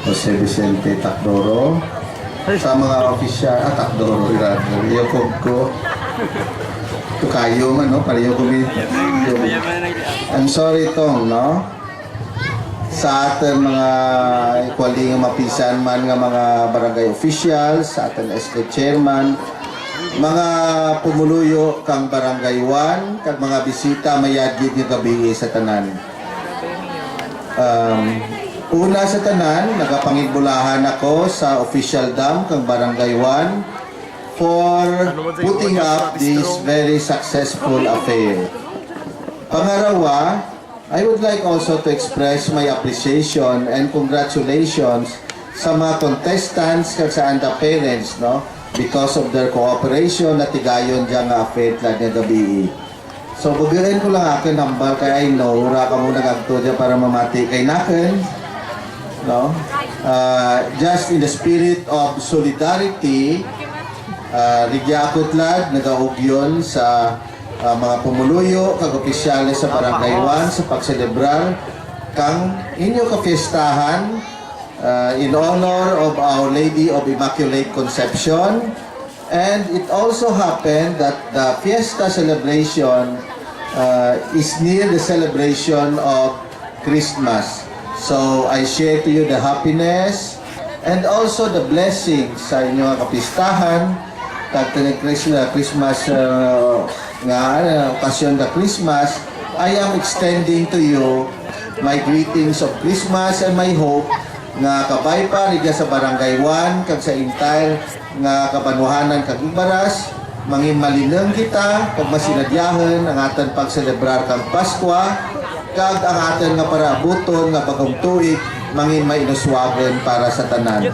Jose Vicente Tacdoro, sa mga opisyal, Tacdoro, Iyokog ko, tukayo man, no? Pareho kami. I'm sorry tong, no? Sa atin mga equally nga mapisan man nga mga barangay officials, sa atin SK chairman, mga pumuluyo kang barangay 1, kag mga bisita mayadgid nga gabi sa tanan. Una sa tanan, nagapangibulahan ako sa official dam kang barangay 1 for putting up this very successful affair. Pangarawa, I would like also to express my appreciation and congratulations sa mga contestants kag sa anda parents, no, because of their cooperation na tigayon dyan nga affair lang nga gabi. So bugirin ko lang akin number kay I know ura ka muna kagto dyan para mamati kay nakin, no. Just in the spirit of solidarity, Rigyakot lad nagaugyon sa mga pumuluyo kag opisyales sa barangay 1 sa pagselebrar kang inyo kapiestahan in honor of Our Lady of Immaculate Conception. And it also happened that the fiesta celebration is near the celebration of Christmas. So I share to you the happiness and also the blessings sa inyong kapistahan kag Christmas nga okasyon the Christmas. I am extending to you my greetings of Christmas and my hope nga kabay pa rin sa barangay 1 kag sa entire nga kabanuhanan kag Ibaras mangin malinang kita kag masinadyahan ang aton pagselebrar kang Pasko kag ang aton nga parabuton nga bagong tuig mangin mainuswagan para sa tanan.